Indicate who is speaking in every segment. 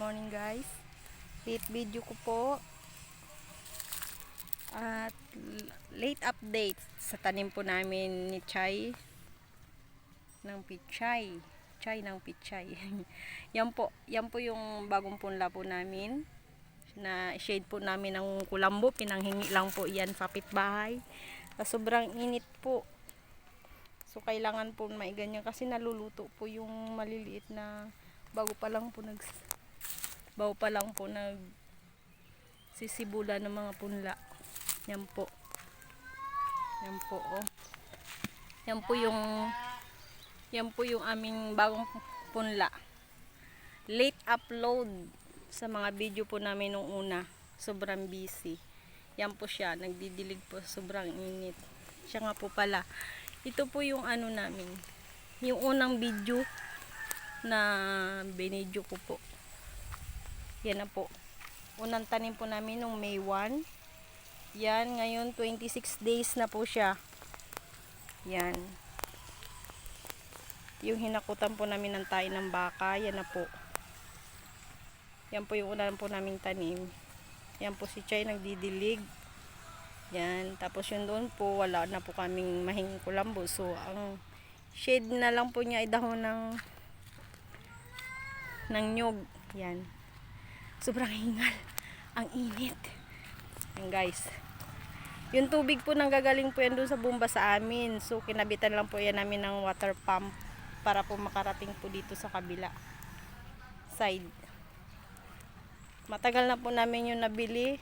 Speaker 1: morning guys. Late video ko po. At late update sa tanim po namin ni Chay ng pichay. Chay ng pichay. Yan po yung bagong punla po namin. Na shade po namin ng kulambo. Pinanghingi lang po yan sa kapitbahay. Sobrang init po. So kailangan po maiganyan kasi naluluto po yung maliliit na bago pa lang po nag sisibula ng mga punla. Yan po. Yan po oh. Yan po yung aming bagong punla. Late upload sa mga video po namin nung una. Sobrang busy. Yan po siya, nagdidilig po, sobrang init. Siya nga po pala. Ito po yung ano namin. Yung unang video na binidyo ko po. Yan na po. Unang tanim po namin nung May 1. Yan, ngayon 26 days na po siya. Yan. Yung hinakutan po namin ng tayo ng baka, yan na po. Yan po yung unang po naming tanim. Yan po si Chay nagdidilig. Yan, tapos yun doon po, wala na po kaming mahinging kulambo. So, ang shade na lang po niya ay dahon ng nyug. Yan. Sobrang hingal. Ang init. Yan guys. Yung tubig po nanggagaling po yan doon sa bomba sa amin. So, kinabitan lang po yan namin ng water pump para po makarating po dito sa kabila side. Matagal na po namin yung nabili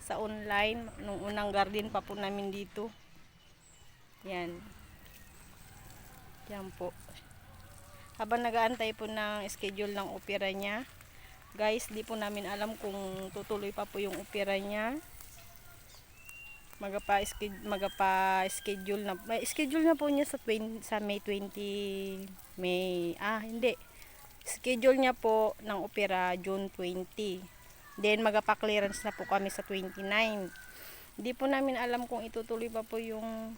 Speaker 1: sa online. Nung unang garden pa po namin dito. Yan. Yan po. Habang nag-aantay po ng schedule ng opera niya. Guys, di po namin alam kung tutuloy pa po yung opera niya. Magapa-schedule na po niya sa May 20. Hindi. Schedule niya po ng opera June 20. Then magapa-clearance na po kami sa 29. Hindi po namin alam kung itutuloy pa po yung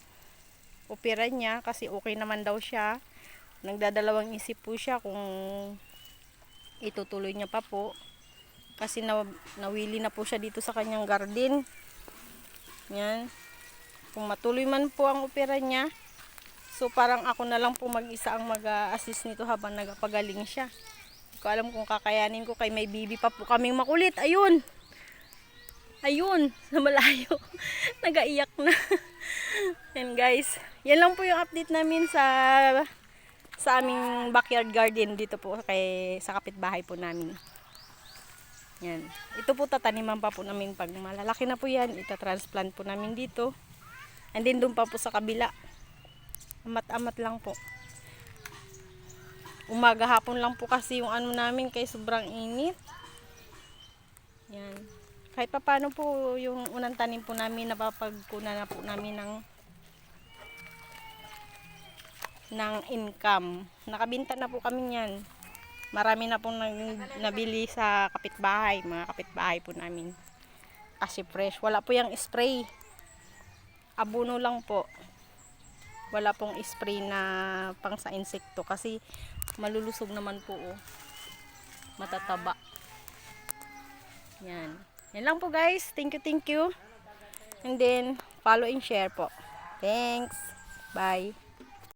Speaker 1: opera niya kasi okay naman daw siya. Nagdadalawang isip po siya kung itutuloy niya pa po. Kasi nawili na po siya dito sa kanyang garden. Yan. Kung matuloy man po ang opera niya, so parang ako na lang po mag-isa ang mag-assist nito habang nagpagaling siya. Hindi ko alam kung kakayanin ko kay may bibi pa po kaming makulit. Ayun. Ayun. Sa malayo. Nagaiyak na. Yan guys. Yan lang po yung update namin sa aming backyard garden dito po sa kapitbahay po namin. Yan. Ito po tataniman pa po namin pag malalaki na po yan. Ita-transplant po namin dito. And then doon pa po sa kabila. Amat-amat lang po. Umaga hapon lang po kasi yung ano namin kay sobrang init. Yan. Kahit pa paano po yung unang tanim po namin napapagkunan na po namin ng income. Nakabinta na po kami niyan. Marami na pong nabili sa kapitbahay, mga kapitbahay po namin. Kasi fresh. Wala po yung spray. Abono lang po. Wala pong spray na pang sa insekto kasi malulusog naman po oh. Matataba. Yan. Yan lang po guys. Thank you. And then follow and share po. Thanks. Bye.